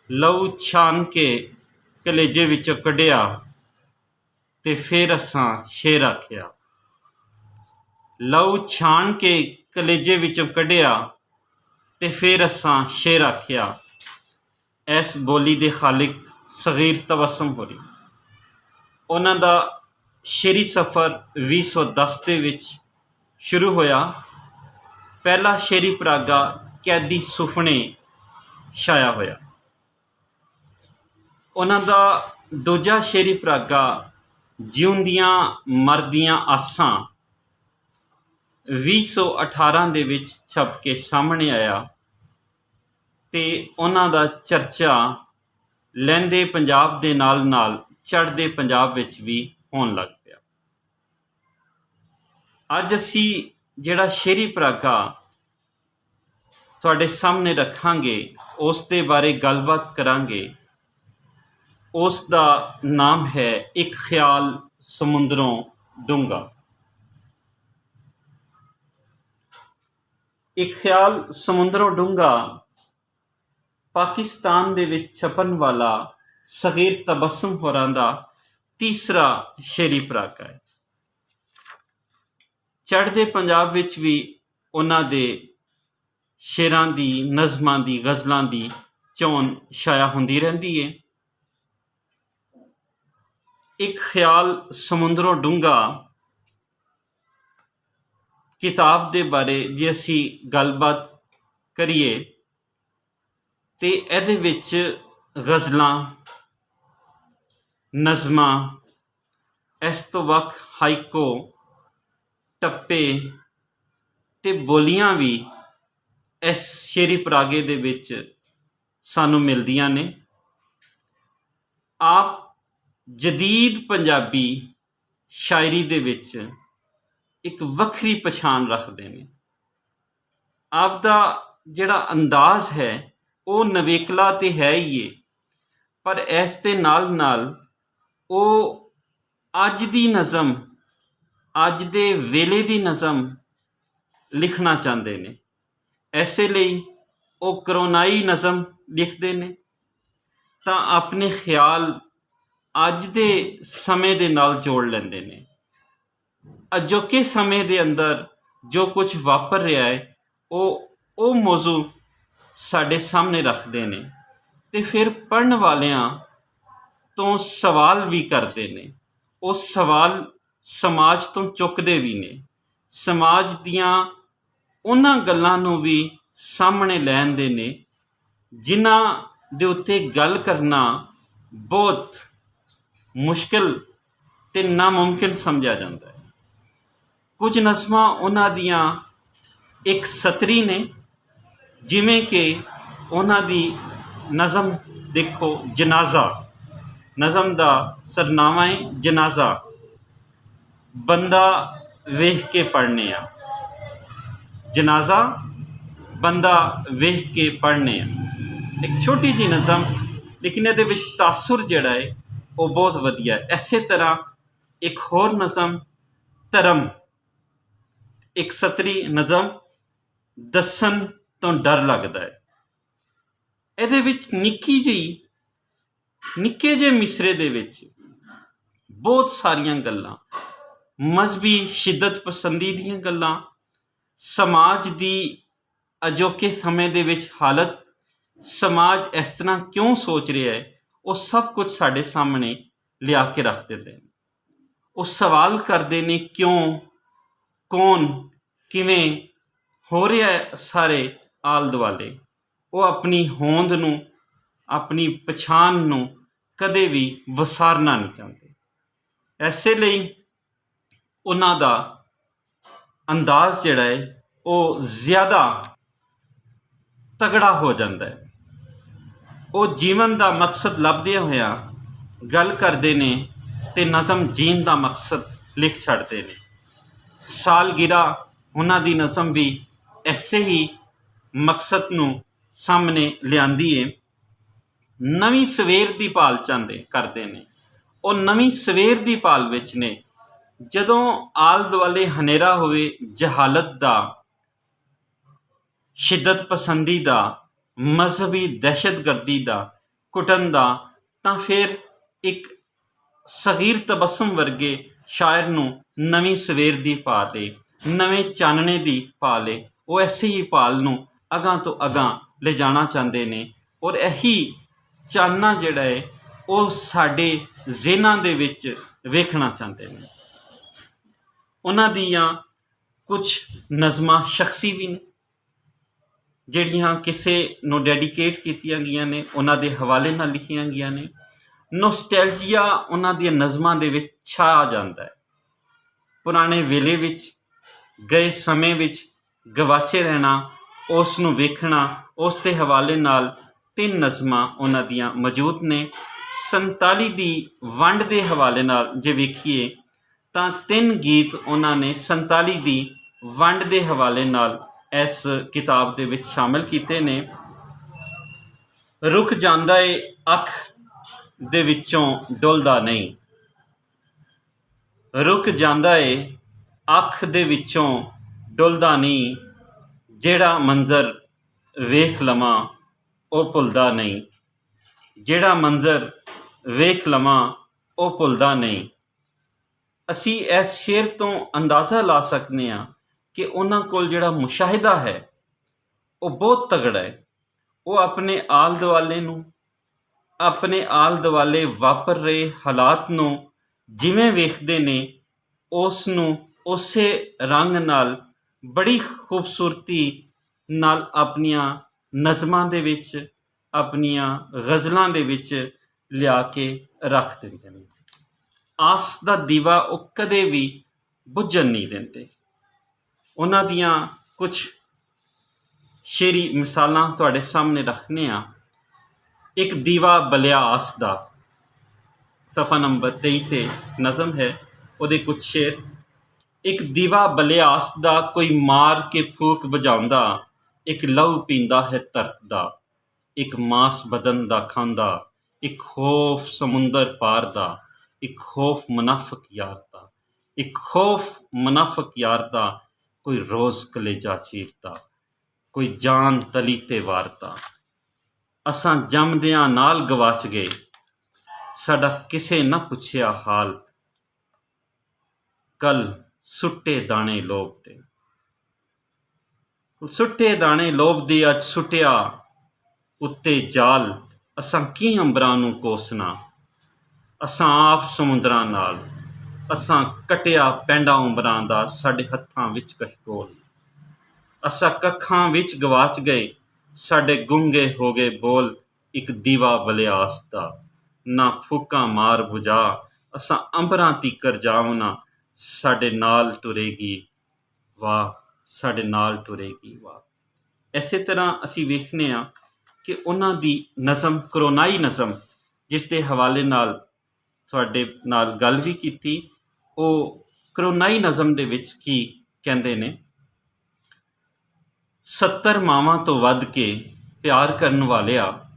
ਲਹੂ ਛਾਨ ਕੇ ਕਲੇਜੇ ਵਿੱਚੋਂ ਕੱਢਿਆ ਤੇ ਫਿਰ ਅਸਾਂ ਸ਼ੇਰ ਆਖਿਆ। ਲਹੂ ਛਾਨ ਕੇ ਕਲੇਜੇ ਵਿੱਚੋਂ ਕੱਢਿਆ ਤੇ ਫਿਰ ਅਸਾਂ ਸ਼ੇਰ ਆਖਿਆ। ਇਸ ਬੋਲੀ ਦੇ ਖਾਲਿਕ ਸਗੀਰ ਤਬਸਮ ਹੋਰੀ। ਉਹਨਾਂ ਦਾ ਸ਼ੇਰੀ ਸਫ਼ਰ 2010 ਦੇ ਵਿੱਚ ਸ਼ੁਰੂ ਹੋਇਆ। ਪਹਿਲਾ ਸ਼ੇਰੀ ਪਰਾਗਾ ਕੈਦੀ ਸੁਫਨੇ ਛਾਇਆ ਹੋਇਆ। ਉਹਨਾਂ ਦਾ ਦੂਜਾ ਸ਼ੇਰੀ ਪਰਾਗਾ ਜਿਉਂਦੀਆਂ ਮਰਦੀਆਂ ਆਸਾਂ 2018 ਦੇ ਵਿੱਚ ਛਪ ਕੇ ਸਾਹਮਣੇ ਆਇਆ ਤੇ ਉਹਨਾਂ ਦਾ ਚਰਚਾ ਲਹਿੰਦੇ ਪੰਜਾਬ ਦੇ ਨਾਲ ਨਾਲ ਚੜ੍ਹਦੇ ਪੰਜਾਬ ਵਿੱਚ ਵੀ ਹੋਣ ਲੱਗ ਪਿਆ। ਅੱਜ ਅਸੀਂ ਜਿਹੜਾ ਸ਼ੇਰੀ ਪਰਾਗਾ ਤੁਹਾਡੇ ਸਾਹਮਣੇ ਰੱਖਾਂਗੇ ਉਸ ਦੇ ਬਾਰੇ ਗੱਲਬਾਤ ਕਰਾਂਗੇ। ਉਸ ਦਾ ਨਾਮ ਹੈ ਇੱਕ ਖਿਆਲ ਸਮੁੰਦਰੋਂ ਡੂੰਘਾ। ਇੱਕ ਖਿਆਲ ਸਮੁੰਦਰੋਂ ਡੂੰਘਾ ਪਾਕਿਸਤਾਨ ਦੇ ਵਿੱਚ ਛਪਣ ਵਾਲਾ ਸਗੀਰ ਤਬਸਮ ਹੋਰਾਂ ਦਾ ਤੀਸਰਾ ਸ਼ੇਰੀ ਪਰਾਗਾ ਹੈ। ਚੜ੍ਹਦੇ ਪੰਜਾਬ ਵਿੱਚ ਵੀ ਉਹਨਾਂ ਦੇ ਸ਼ੇਰਾਂ ਦੀ, ਨਜ਼ਮਾਂ ਦੀ, ਗਜ਼ਲਾਂ ਦੀ ਚੋਣ ਛਾਇਆ ਹੁੰਦੀ ਰਹਿੰਦੀ ਹੈ। ਇੱਕ ਖਿਆਲ ਸਮੁੰਦਰੋਂ ਡੂੰਘਾ ਕਿਤਾਬ ਦੇ ਬਾਰੇ ਜੇ ਅਸੀਂ ਗੱਲਬਾਤ ਕਰੀਏ ਤੇ ਇਹਦੇ ਵਿੱਚ ਗਜ਼ਲਾਂ, ਨਜ਼ਮਾਂ, ਇਸ ਤੋਂ ਵੱਖ ਹਾਈਕੋ, ਟੱਪੇ ਤੇ ਬੋਲੀਆਂ ਵੀ ਇਸ ਸ਼ੇਰੀ ਪਰਾਗੇ ਦੇ ਵਿੱਚ ਸਾਨੂੰ ਮਿਲਦੀਆਂ ਨੇ। ਆਪ ਜਦੀਦ ਪੰਜਾਬੀ ਸ਼ਾਇਰੀ ਦੇ ਵਿੱਚ ਇੱਕ ਵੱਖਰੀ ਪਛਾਣ ਰੱਖਦੇ ਨੇ। ਆਪ ਦਾ ਜਿਹੜਾ ਅੰਦਾਜ਼ ਹੈ ਉਹ ਨਵੇਕਲਾ ਤੇ ਹੈ ਹੀ ਹੈ, ਪਰ ਇਸ ਦੇ ਨਾਲ ਨਾਲ ਉਹ ਅੱਜ ਦੀ ਨਜ਼ਮ, ਅੱਜ ਦੇ ਵੇਲੇ ਦੀ ਨਜ਼ਮ ਲਿਖਣਾ ਚਾਹੁੰਦੇ ਨੇ। ਇਸੇ ਲਈ ਉਹ ਕਰੋਨਾਈ ਨਜ਼ਮ ਲਿਖਦੇ ਨੇ ਤਾਂ ਆਪਣੇ ਖਿਆਲ ਅੱਜ ਦੇ ਸਮੇਂ ਦੇ ਨਾਲ ਜੋੜ ਲੈਂਦੇ ਨੇ। ਅਜੋਕੇ ਸਮੇਂ ਦੇ ਅੰਦਰ ਜੋ ਕੁਝ ਵਾਪਰ ਰਿਹਾ ਹੈ ਉਹ ਮੌਜੂ ਸਾਡੇ ਸਾਹਮਣੇ ਰੱਖਦੇ ਨੇ ਤੇ ਫਿਰ ਪੜ੍ਹਨ ਵਾਲਿਆਂ ਤੋਂ ਸਵਾਲ ਵੀ ਕਰਦੇ ਨੇ। ਉਹ ਸਵਾਲ ਸਮਾਜ ਤੋਂ ਚੁੱਕਦੇ ਵੀ ਨੇ, ਸਮਾਜ ਦੀਆਂ ਉਹਨਾਂ ਗੱਲਾਂ ਨੂੰ ਵੀ ਸਾਹਮਣੇ ਲੈ ਆਉਂਦੇ ਨੇ ਜਿਨ੍ਹਾਂ ਦੇ ਉੱਤੇ ਗੱਲ ਕਰਨਾ ਬਹੁਤ ਮੁਸ਼ਕਿਲ ਤੇ ਨਾਮੁਮਕਿਨ ਸਮਝਿਆ ਜਾਂਦਾ ਹੈ। ਕੁਝ ਨਜ਼ਮਾਂ ਉਹਨਾਂ ਦੀਆਂ ਇੱਕ ਸਤਰੀ ਨੇ, ਜਿਵੇਂ ਕਿ ਉਹਨਾਂ ਦੀ ਨਜ਼ਮ ਦੇਖੋ ਜਨਾਜ਼ਾ। ਨਜ਼ਮ ਦਾ ਸਰਨਾਮਾ ਹੈ ਜਨਾਜ਼ਾ। ਬੰਦਾ ਵੇਖ ਕੇ ਪੜ੍ਹਨੇ ਆ, ਜਨਾਜ਼ਾ ਬੰਦਾ ਵੇਖ ਕੇ ਪੜ੍ਹਨੇ ਆ। ਇੱਕ ਛੋਟੀ ਜਿਹੀ ਨਜ਼ਮ, ਲੇਕਿਨ ਇਹਦੇ ਵਿੱਚ ਤਾਸੁਰ ਜਿਹੜਾ ਹੈ ਉਹ ਬਹੁਤ ਵਧੀਆ ਹੈ। ਇਸੇ ਤਰ੍ਹਾਂ ਇੱਕ ਹੋਰ ਨਜ਼ਮ ਧਰਮ, ਇੱਕ ਸਤਰੀ ਨਜ਼ਮ ਦੱਸਣ ਤੋਂ ਡਰ ਲੱਗਦਾ ਹੈ। ਇਹਦੇ ਵਿੱਚ ਨਿੱਕੇ ਜਿਹੇ ਮਿਸਰੇ ਦੇ ਵਿੱਚ ਬਹੁਤ ਸਾਰੀਆਂ ਗੱਲਾਂ, ਮਜ਼ਹਬੀ ਸ਼ਿੱਦਤ ਪਸੰਦੀ ਦੀਆਂ ਗੱਲਾਂ, ਸਮਾਜ ਦੀ ਅਜੋਕੇ ਸਮੇਂ ਦੇ ਵਿੱਚ ਹਾਲਤ, ਸਮਾਜ ਇਸ ਤਰ੍ਹਾਂ ਕਿਉਂ ਸੋਚ ਰਿਹਾ ਹੈ, ਉਹ ਸਭ ਕੁਝ ਸਾਡੇ ਸਾਹਮਣੇ ਲਿਆ ਕੇ ਰੱਖ ਦਿੰਦੇ ਨੇ। ਉਹ ਸਵਾਲ ਕਰਦੇ ਨੇ ਕਿਉਂ, ਕੌਣ, ਕਿਵੇਂ ਹੋ ਰਿਹਾ ਸਾਰੇ ਆਲੇ ਦੁਆਲੇ। ਉਹ ਆਪਣੀ ਹੋਂਦ ਨੂੰ, ਆਪਣੀ ਪਛਾਣ ਨੂੰ ਕਦੇ ਵੀ ਵਿਸਾਰਨਾ ਨਹੀਂ ਚਾਹੁੰਦੇ। ਇਸੇ ਲਈ ਉਹਨਾਂ ਦਾ ਅੰਦਾਜ਼ ਜਿਹੜਾ ਹੈ ਉਹ ਜ਼ਿਆਦਾ ਤਗੜਾ ਹੋ ਜਾਂਦਾ ਹੈ। ਉਹ ਜੀਵਨ ਦਾ ਮਕਸਦ ਲੱਭਦਿਆਂ ਹੋਇਆ ਗੱਲ ਕਰਦੇ ਨੇ ਤੇ ਨਜ਼ਮ ਜੀਣ ਦਾ ਮਕਸਦ ਲਿਖ ਛੱਡਦੇ ਨੇ। ਸਾਲਗਿਰਾ ਉਹਨਾਂ ਦੀ ਨਜ਼ਮ ਵੀ ਐਸੇ ਹੀ ਮਕਸਦ ਨੂੰ ਸਾਹਮਣੇ ਲਿਆਂਦੀ ਹੈ। ਨਵੀਂ ਸਵੇਰ ਦੀ ਭਾਲ ਕਰਦੇ ਨੇ। ਉਹ ਨਵੀਂ ਸਵੇਰ ਦੀ ਭਾਲ ਵਿੱਚ ਨੇ। ਜਦੋਂ ਆਲੇ ਦੁਆਲੇ ਹਨੇਰਾ ਹੋਵੇ, ਜਹਾਲਤ ਦਾ, ਸ਼ਿੱਦਤ ਪਸੰਦੀ ਦਾ, ਮਜ਼ਹਬੀ ਦਹਿਸ਼ਤਗਰਦੀ ਦਾ, ਕੁੱਟਣ ਦਾ, ਤਾਂ ਫਿਰ ਇੱਕ ਸਗੀਰ ਤਬਸਮ ਵਰਗੇ ਸ਼ਾਇਰ ਨੂੰ ਨਵੀਂ ਸਵੇਰ ਦੀ ਭਾਲ ਏ, ਨਵੇਂ ਚਾਨਣੇ ਦੀ ਭਾਲ ਏ। ਉਹ ਐਸੇ ਹੀ ਭਾਲ ਨੂੰ ਅਗਾਂਹ ਤੋਂ ਅਗਾਂਹ ਲਿਜਾਣਾ ਚਾਹੁੰਦੇ ਨੇ, ਔਰ ਇਹੀ ਚਾਨਣਾ ਜਿਹੜਾ ਹੈ ਉਹ ਸਾਡੇ ਜ਼ਿਹਨਾਂ ਦੇ ਵਿੱਚ ਵੇਖਣਾ ਚਾਹੁੰਦੇ ਨੇ। ਉਹਨਾਂ ਦੀਆਂ ਕੁਝ ਨਜ਼ਮਾਂ ਸ਼ਖਸੀ ਵੀ ਨੇ, ਜਿਹੜੀਆਂ ਕਿਸੇ ਨੂੰ ਡੈਡੀਕੇਟ ਕੀਤੀਆਂ ਗਈਆਂ ਨੇ, ਉਹਨਾਂ ਦੇ ਹਵਾਲੇ ਨਾਲ ਲਿਖੀਆਂ ਗਈਆਂ ਨੇ। ਨੋਸਟੈਲਜੀਆ ਉਹਨਾਂ ਦੀਆਂ ਨਜ਼ਮਾਂ ਦੇ ਵਿੱਚ ਛਾ ਜਾਂਦਾ ਹੈ। ਪੁਰਾਣੇ ਵੇਲੇ ਵਿੱਚ, ਗਏ ਸਮੇਂ ਵਿੱਚ ਗਵਾਚੇ ਰਹਿਣਾ, ਉਸ ਨੂੰ ਵੇਖਣਾ, ਉਸ ਦੇ ਹਵਾਲੇ ਨਾਲ 3 ਨਜ਼ਮਾਂ ਉਹਨਾਂ ਦੀਆਂ ਮੌਜੂਦ ਨੇ। 47 ਦੀ ਵੰਡ ਦੇ ਹਵਾਲੇ ਨਾਲ ਜੇ ਵੇਖੀਏ ਤਾਂ 3 ਗੀਤ ਉਹਨਾਂ ਨੇ 47 ਦੀ ਵੰਡ ਦੇ ਹਵਾਲੇ ਨਾਲ ਇਸ ਕਿਤਾਬ ਦੇ ਵਿੱਚ ਸ਼ਾਮਿਲ ਕੀਤੇ ਨੇ। ਰੁਕ ਜਾਂਦਾ ਏ ਅੱਖ ਦੇ ਵਿੱਚੋਂ ਡੁੱਲਦਾ ਨਹੀਂ, ਰੁਕ ਜਾਂਦਾ ਏ ਅੱਖ ਦੇ ਵਿੱਚੋਂ ਡੁੱਲਦਾ ਨਹੀਂ, ਜਿਹੜਾ ਮੰਜ਼ਰ ਵੇਖ ਲਵਾਂ ਉਹ ਭੁੱਲਦਾ ਨਹੀਂ, ਜਿਹੜਾ ਮੰਜ਼ਰ ਵੇਖ ਲਵਾਂ ਉਹ ਭੁੱਲਦਾ ਨਹੀਂ। ਅਸੀਂ ਇਸ ਸ਼ੇਰ ਤੋਂ ਅੰਦਾਜ਼ਾ ਲਾ ਸਕਦੇ ਹਾਂ ਕਿ ਉਹਨਾਂ ਕੋਲ ਜਿਹੜਾ ਮੁਸ਼ਾਹਿਦਾ ਹੈ ਉਹ ਬਹੁਤ ਤਗੜਾ ਹੈ। ਉਹ ਆਪਣੇ ਆਲ ਦੁਆਲੇ ਨੂੰ, ਆਪਣੇ ਆਲ ਦੁਆਲੇ ਵਾਪਰ ਰਹੇ ਹਾਲਾਤ ਨੂੰ ਜਿਵੇਂ ਵੇਖਦੇ ਨੇ, ਉਸ ਨੂੰ ਉਸੇ ਰੰਗ ਨਾਲ ਬੜੀ ਖੂਬਸੂਰਤੀ ਨਾਲ ਆਪਣੀਆਂ ਨਜ਼ਮਾਂ ਦੇ ਵਿੱਚ, ਆਪਣੀਆਂ ਗਜ਼ਲਾਂ ਦੇ ਵਿੱਚ ਲਿਆ ਕੇ ਰੱਖ ਦਿੰਦੇ ਨੇ। ਆਸ ਦਾ ਦੀਵਾ ਉਹ ਕਦੇ ਵੀ ਬੁੱਝਣ ਨਹੀਂ ਦਿੰਦੇ। ਉਹਨਾਂ ਦੀਆਂ ਕੁਝ ਸ਼ੇਰੀ ਮਿਸਾਲਾਂ ਤੁਹਾਡੇ ਸਾਹਮਣੇ ਰੱਖਦੇ ਹਾਂ। ਇੱਕ ਦੀਵਾ ਬਲਿਆ ਆਸ ਦਾ, ਸਫਾ ਨੰਬਰ 23 ਤੇ ਨਜ਼ਮ ਹੈ, ਉਹਦੇ ਕੁਝ ਸ਼ੇਰ। ਇੱਕ ਦੀਵਾ ਬਲਿਆ ਆਸ ਦਾ, ਕੋਈ ਮਾਰ ਕੇ ਫੂਕ ਬੁਝਾਉਂਦਾ, ਇੱਕ ਲਹੂ ਪੀਂਦਾ ਹੈ ਧਰਤ ਦਾ, ਇੱਕ ਮਾਸ ਬਦਨ ਦਾ ਖਾਂਦਾ, ਇੱਕ ਖੌਫ ਸਮੁੰਦਰ ਪਾਰ ਦਾ, ਇੱਕ ਖੌਫ ਮੁਨਾਫਕ ਯਾਰ ਦਾ, ਇੱਕ ਖੌਫ ਮੁਨਾਫਕ ਯਾਰ ਦਾ, ਕੋਈ ਰੋਜ਼ ਕਲੇਜਾ ਚੀਰਦਾ, ਕੋਈ ਜਾਨ ਤਲੀ ਤੇ ਵਾਰਦਾ। ਅਸਾਂ ਜੰਮਦਿਆਂ ਨਾਲ ਗਵਾਚ ਗਏ, ਸਾਡਾ ਕਿਸੇ ਨਾ ਪੁੱਛਿਆ ਹਾਲ, ਕੱਲ ਸੁੱਟੇ ਦਾਣੇ ਲੋਭ ਦੇ, ਸੁੱਟੇ ਦਾਣੇ ਲੋਭ ਦੀ ਅੱਜ ਸੁੱਟਿਆ ਉੱਤੇ ਜਾਲ। ਅਸਾਂ ਕੀ ਅੰਬਰਾਂ ਨੂੰ ਕੋਸਣਾ, ਅਸਾਂ ਆਪ ਸਮੁੰਦਰਾਂ ਨਾਲ, ਅਸਾਂ ਕਟਿਆ ਪੈਂਡਾ ਉਮਰਾਂ ਦਾ, ਸਾਡੇ ਹੱਥਾਂ ਵਿੱਚ ਕਸ਼ਕੋਲ। ਅਸਾਂ ਕੱਖਾਂ ਵਿੱਚ ਗਵਾਚ ਗਏ, ਸਾਡੇ ਗੁੰਗੇ ਹੋ ਗਏ ਬੋਲ, ਇੱਕ ਦੀਵਾ ਬਲਿਆ ਆਸ ਦਾ, ਨਾ ਫੂਕਾਂ ਮਾਰ ਬੁਝਾ, ਅਸਾਂ ਅੰਬਰਾਂ ਤੀਕਰ ਜਾਵਨਾ, ਸਾਡੇ ਨਾਲ ਟੁਰੇਗੀ ਵਾਹ, ਸਾਡੇ ਨਾਲ ਟੁਰੇਗੀ ਵਾਹ। ਇਸੇ ਤਰ੍ਹਾਂ ਅਸੀਂ ਵੇਖਦੇ ਹਾਂ ਕਿ ਉਹਨਾਂ ਦੀ ਨਜ਼ਮ, ਕਰੋਨਾਈ ਨਜ਼ਮ, ਜਿਸ ਦੇ ਹਵਾਲੇ ਨਾਲ ਤੁਹਾਡੇ ਨਾਲ ਗੱਲ ਵੀ ਕੀਤੀ, ਉਹ ਕਰੋਨਾਈ ਨਜ਼ਮ ਦੇ ਵਿੱਚ ਕੀ ਕਹਿੰਦੇ ਨੇ। 70 ਮਾਵਾਂ ਤੋਂ ਵੱਧ ਕੇ ਪਿਆਰ ਕਰਨ ਵਾਲਿਆ,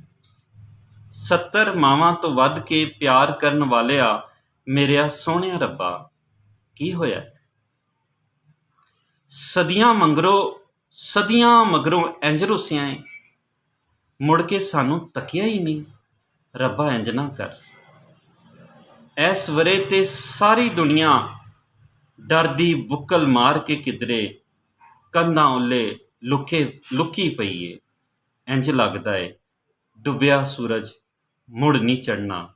70 ਮਾਵਾਂ ਤੋਂ ਵੱਧ ਕੇ ਪਿਆਰ ਕਰਨ ਵਾਲਿਆ, ਮੇਰਿਆ ਸੋਹਣਿਆ ਰੱਬਾ ਕੀ ਹੋਇਆ। ਸਦੀਆਂ ਮਗਰੋਂ ਇੰਜ ਰੁੱਸਿਆ ਏ, ਮੁੜ ਕੇ ਸਾਨੂੰ ਤੱਕਿਆ ਹੀ ਨਹੀਂ, ਰੱਬਾ ਇੰਜ ਨਾ ਕਰ। ਇਸ ਵਰੇ ਤੇ ਸਾਰੀ ਦੁਨੀਆ ਡਰਦੀ ਬੁੱਕਲ ਮਾਰ ਕੇ ਕਿਧਰੇ ਕੰਧਾਂ ਉੱਲੇ ਲੁਕੀ ਪਈ ਏ। ਇੰਜ ਲੱਗਦਾ ਏ ਡੁੱਬਿਆ ਸੂਰਜ ਮੁੜ ਨਹੀਂ ਚੜ੍ਹਨਾ,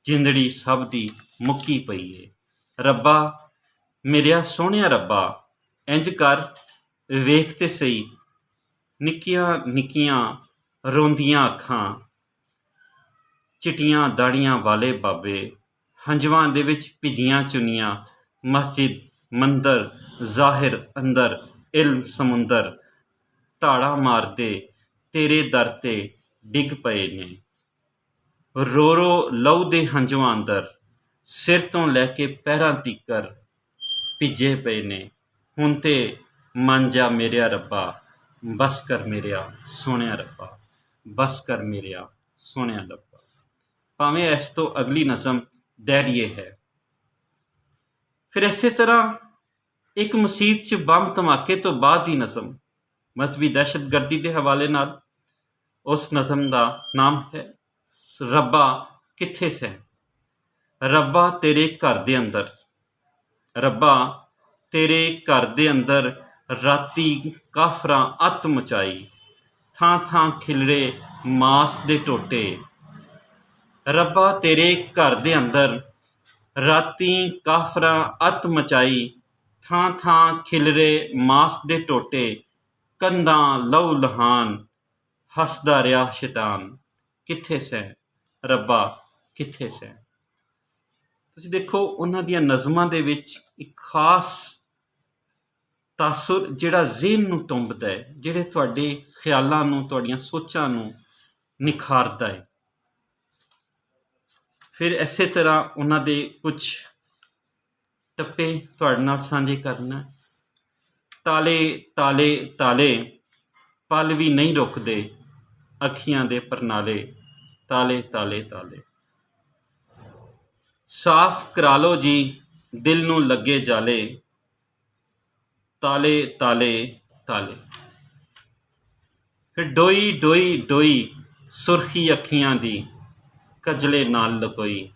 ਜਿੰਦੜੀ ਸਭ ਦੀ ਮੁੱਕੀ ਪਈ ਏ। ਰੱਬਾ ਮੇਰਿਆ ਸੋਹਣਿਆ ਰੱਬਾ ਇੰਜ ਕਰ, ਵੇਖ ਤੇ ਸਹੀ ਨਿੱਕੀਆਂ ਨਿੱਕੀਆਂ ਰੋਂਦੀਆਂ ਅੱਖਾਂ, ਚਿੱਟੀਆਂ ਦਾੜੀਆਂ ਵਾਲੇ ਬਾਬੇ, ਹੰਝੂਆਂ ਦੇ ਵਿੱਚ ਭਿੱਜੀਆਂ ਚੁੰਨੀਆਂ, ਮਸਜਿਦ ਮੰਦਰ ਜ਼ਾਹਿਰ ਅੰਦਰ ਇਲਮ ਸਮੁੰਦਰ, ਧਾੜਾ ਮਾਰਦੇ ਤੇਰੇ ਦਰ ਤੇ ਡਿੱਗ ਪਏ ਨੇ। ਰੋ ਰੋ ਲਹੂ ਦੇ ਹੰਝੂਆਂ ਅੰਦਰ, ਸਿਰ ਤੋਂ ਲੈ ਕੇ ਪੈਰਾਂ ਤੀਕਰ ਭਿੱਜੇ ਪਏ ਨੇ। ਹੁਣ ਤੇ ਮੰਨ ਜਾ ਮੇਰਿਆ ਰੱਬਾ, ਬਸ ਕਰ ਮੇਰਿਆ ਸੋਹਣਿਆ ਰੱਬਾ, ਬਸ ਕਰ ਮੇਰਿਆ ਸੋਹਣਿਆ ਰੱਬਾ। ਭਾਵੇਂ ਇਸ ਤੋਂ ਅਗਲੀ ਨਜ਼ਮ ਦੈਰੀਏ ਹੈ। ਫਿਰ ਇਸੇ ਤਰ੍ਹਾਂ ਇੱਕ ਮਸੀਤ 'ਚ ਬੰਬ ਧਮਾਕੇ ਤੋਂ ਬਾਅਦ ਦੀ ਨਜ਼ਮ, ਮਜ਼ਹਬੀ ਦਹਿਸ਼ਤਗਰਦੀ ਦੇ ਹਵਾਲੇ ਨਾਲ, ਉਸ ਨਜ਼ਮ ਦਾ ਨਾਮ ਹੈ ਰੱਬਾ ਕਿੱਥੇ ਸੈਂ। ਰੱਬਾ ਤੇਰੇ ਘਰ ਦੇ ਅੰਦਰ, ਰੱਬਾ ਤੇਰੇ ਘਰ ਦੇ ਅੰਦਰ ਰਾਤੀ ਕਾਫਰਾਂ ਅੱਤ ਮਚਾਈ, ਥਾਂ ਥਾਂ ਖਿਲਰੇ ਮਾਸ ਦੇ ਟੋਟੇ। ਰੱਬਾ ਤੇਰੇ ਘਰ ਦੇ ਅੰਦਰ ਰਾਤੀ ਕਾਫਰਾਂ ਅੱਤ ਮਚਾਈ, ਥਾਂ ਥਾਂ ਖਿਲਰੇ ਮਾਸ ਦੇ ਟੋਟੇ। ਕੰਧਾਂ ਲਹੂ ਲਹਾਨ, ਹੱਸਦਾ ਰਿਹਾ ਸ਼ੈਤਾਨ, ਕਿੱਥੇ ਸੈਂ ਰੱਬਾ ਕਿੱਥੇ ਸੈਂ। ਤੁਸੀਂ ਦੇਖੋ ਉਹਨਾਂ ਦੀਆਂ ਨਜ਼ਮਾਂ ਦੇ ਵਿੱਚ ਇੱਕ ਖਾਸ ਤਾਸੁਰ ਜਿਹੜਾ ਜ਼ਿਹਨ ਨੂੰ ਟੁੰਬਦਾ ਹੈ, ਜਿਹੜੇ ਤੁਹਾਡੇ ਖਿਆਲਾਂ ਨੂੰ, ਤੁਹਾਡੀਆਂ ਸੋਚਾਂ ਨੂੰ ਨਿਖਾਰਦਾ ਹੈ। ਫਿਰ ਇਸੇ ਤਰ੍ਹਾਂ ਉਹਨਾਂ ਦੇ ਕੁਝ ਟੱਪੇ ਤੁਹਾਡੇ ਨਾਲ ਸਾਂਝੇ ਕਰਨਾ। ਤਾਲੇ ਤਾਲੇ ਤਾਲੇ ਪਲ ਵੀ ਨਹੀਂ ਰੁਕਦੇ, ਅੱਖੀਆਂ ਦੇ ਪਰਨਾਲੇ ਤਾਲੇ ਤਾਲੇ ਤਾਲੇ। ਸਾਫ਼ ਕਰਾ ਲਓ ਜੀ ਦਿਲ ਨੂੰ ਲੱਗੇ ਜਾਲੇ, ਤਾਲੇ ਤਾਲੇ ਤਾਲੇ। ਫਿਰ ਡੋਈ ਡੋਈ ਡੋਈ ਸੁਰਖੀ ਅੱਖੀਆਂ ਦੀ ਕਜਲੇ ਨਾਲ ਲਕੋਈ,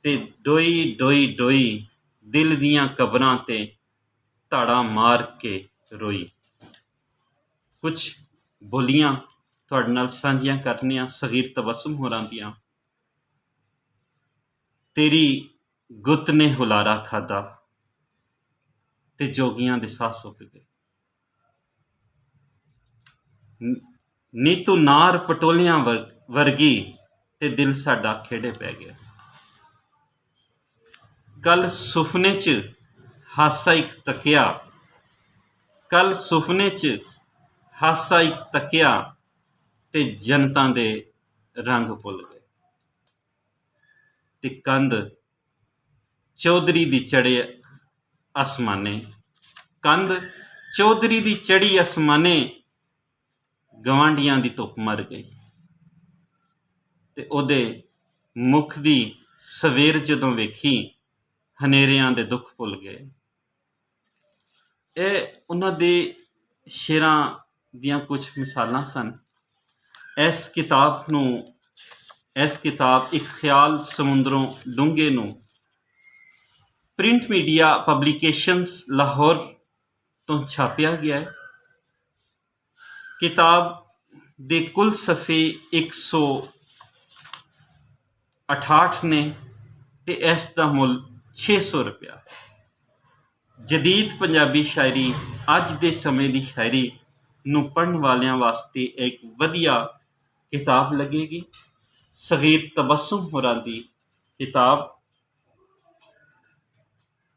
ਤੇ ਡੋਈ ਡੋਈ ਡੋਈ ਦਿਲ ਦੀਆਂ ਕਬਰਾਂ ਤੇ ਧਾੜਾ ਮਾਰ ਕੇ ਰੋਈ। ਕੁਝ ਬੋਲੀਆਂ ਤੁਹਾਡੇ ਨਾਲ ਸਾਂਝੀਆਂ ਕਰਨੀਆਂ ਸਗੀਰ ਤਬਸਮ ਹੋਰਾਂ ਦੀਆਂ। ਤੇਰੀ ਗੁੱਤ ਨੇ ਹੁਲਾਰਾ ਖਾਧਾ ਤੇ ਜੋਗੀਆਂ ਦੇ ਸਾਹ ਸੁੱਕ ਗਏ। ਨੀ ਤੂੰ ਨਾਰ ਪਟੋਲਿਆਂ ਵਰਗੀ ਤੇ ਦਿਲ ਸਾਡਾ ਖੇੜੇ ਪੈ ਗਿਆ। ਕੱਲ ਸੁਪਨੇ 'ਚ ਹਾਸਾ ਇੱਕ ਤੱਕਿਆ, ਕੱਲ ਸੁਪਨੇ 'ਚ ਹਾਸਾ ਇੱਕ ਤੱਕਿਆ ਤੇ ਜਨਤਾ ਦੇ ਰੰਗ ਭੁੱਲ ਗਏ। ਤੇ ਕੰਧ ਚੌਧਰੀ ਦੀ ਚੜੇ ਅਸਮਾਨੇ, ਕੰਧ ਚੌਧਰੀ ਦੀ ਚੜੀ ਅਸਮਾਨੇ, ਗਵਾਂਢੀਆਂ ਦੀ ਧੁੱਪ ਮਰ ਗਈ। ਤੇ ਉਹਦੇ ਮੁਖ ਦੀ ਸਵੇਰ ਜਦੋਂ ਵੇਖੀ, ਹਨੇਰਿਆਂ ਦੇ ਦੁੱਖ ਭੁੱਲ ਗਏ। ਇਹ ਉਹਨਾਂ ਦੇ ਸ਼ੇਰਾਂ ਦੀਆਂ ਕੁਝ ਮਿਸਾਲਾਂ ਸਨ। ਇਸ ਕਿਤਾਬ ਇੱਕ ਖਿਆਲ ਸਮੁੰਦਰੋਂ ਡੂੰਘੇ ਨੂੰ ਪ੍ਰਿੰਟ ਮੀਡੀਆ ਪਬਲੀਕੇਸ਼ਨਸ ਲਾਹੌਰ ਤੋਂ ਛਾਪਿਆ ਗਿਆ ਹੈ। ਕਿਤਾਬ ਦੇ ਕੁੱਲ ਸਫ਼ੇ 168 ਨੇ ਤੇ ਇਸ ਦਾ ਮੁੱਲ 600 ਰੁਪਇਆ। ਜਦੀਦ ਪੰਜਾਬੀ ਸ਼ਾਇਰੀ, ਅੱਜ ਦੇ ਸਮੇਂ ਦੀ ਸ਼ਾਇਰੀ ਨੂੰ ਪੜ੍ਹਨ ਵਾਲਿਆਂ ਵਾਸਤੇ ਇੱਕ ਵਧੀਆ ਕਿਤਾਬ ਲੱਗੇਗੀ। ਸਗੀਰ ਤਬਸਮ ਹੋਰਾਂ ਦੀ ਕਿਤਾਬ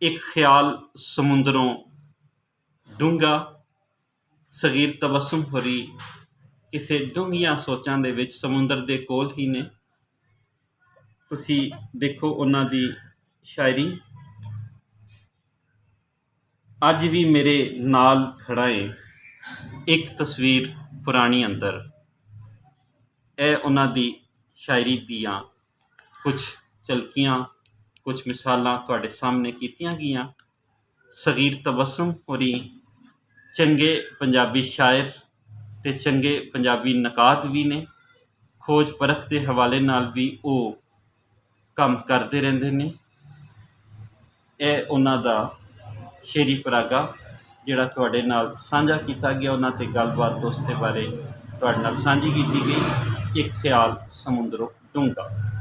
ਇੱਕ ਖਿਆਲ ਸਮੁੰਦਰੋਂ ਡੂੰਘਾ। ਸਗੀਰ ਤਬਸਮ ਹੋਰੀ ਕਿਸੇ ਡੂੰਘੀਆਂ ਸੋਚਾਂ ਦੇ ਵਿੱਚ ਸਮੁੰਦਰ ਦੇ ਕੋਲ ਹੀ ਨੇ। ਤੁਸੀਂ ਦੇਖੋ ਉਹਨਾਂ ਦੀ ਸ਼ਾਇਰੀ। ਅੱਜ ਵੀ ਮੇਰੇ ਨਾਲ ਖੜਾ ਏ ਇੱਕ ਤਸਵੀਰ ਪੁਰਾਣੀ ਅੰਦਰ। ਇਹ ਉਹਨਾਂ ਦੀ ਸ਼ਾਇਰੀ ਦੀਆਂ ਕੁਝ ਝਲਕੀਆਂ, ਕੁਝ ਮਿਸਾਲਾਂ ਤੁਹਾਡੇ ਸਾਹਮਣੇ ਕੀਤੀਆਂ ਗਈਆਂ। ਸਗੀਰ ਤਬਸਮ ਹੋਰੀ ਚੰਗੇ ਪੰਜਾਬੀ ਸ਼ਾਇਰ ਤੇ ਚੰਗੇ ਪੰਜਾਬੀ ਨਕਾਦ ਵੀ ਨੇ। ਖੋਜ ਪਰਖ ਦੇ ਹਵਾਲੇ ਨਾਲ ਵੀ ਉਹ ਕੰਮ ਕਰਦੇ ਰਹਿੰਦੇ ਨੇ। ਇਹ ਉਹਨਾਂ ਦਾ ਸ਼ੇਰੀ ਪਰਾਗਾ ਜਿਹੜਾ ਤੁਹਾਡੇ ਨਾਲ ਸਾਂਝਾ ਕੀਤਾ ਗਿਆ। ਉਹਨਾਂ 'ਤੇ ਗੱਲਬਾਤ ਦੋਸਤੇ ਬਾਰੇ ਤੁਹਾਡੇ ਨਾਲ ਸਾਂਝੀ ਕੀਤੀ ਗਈ। ਇੱਕ ਖਿਆਲ ਸਮੁੰਦਰੋਂ ਡੂੰਘਾ।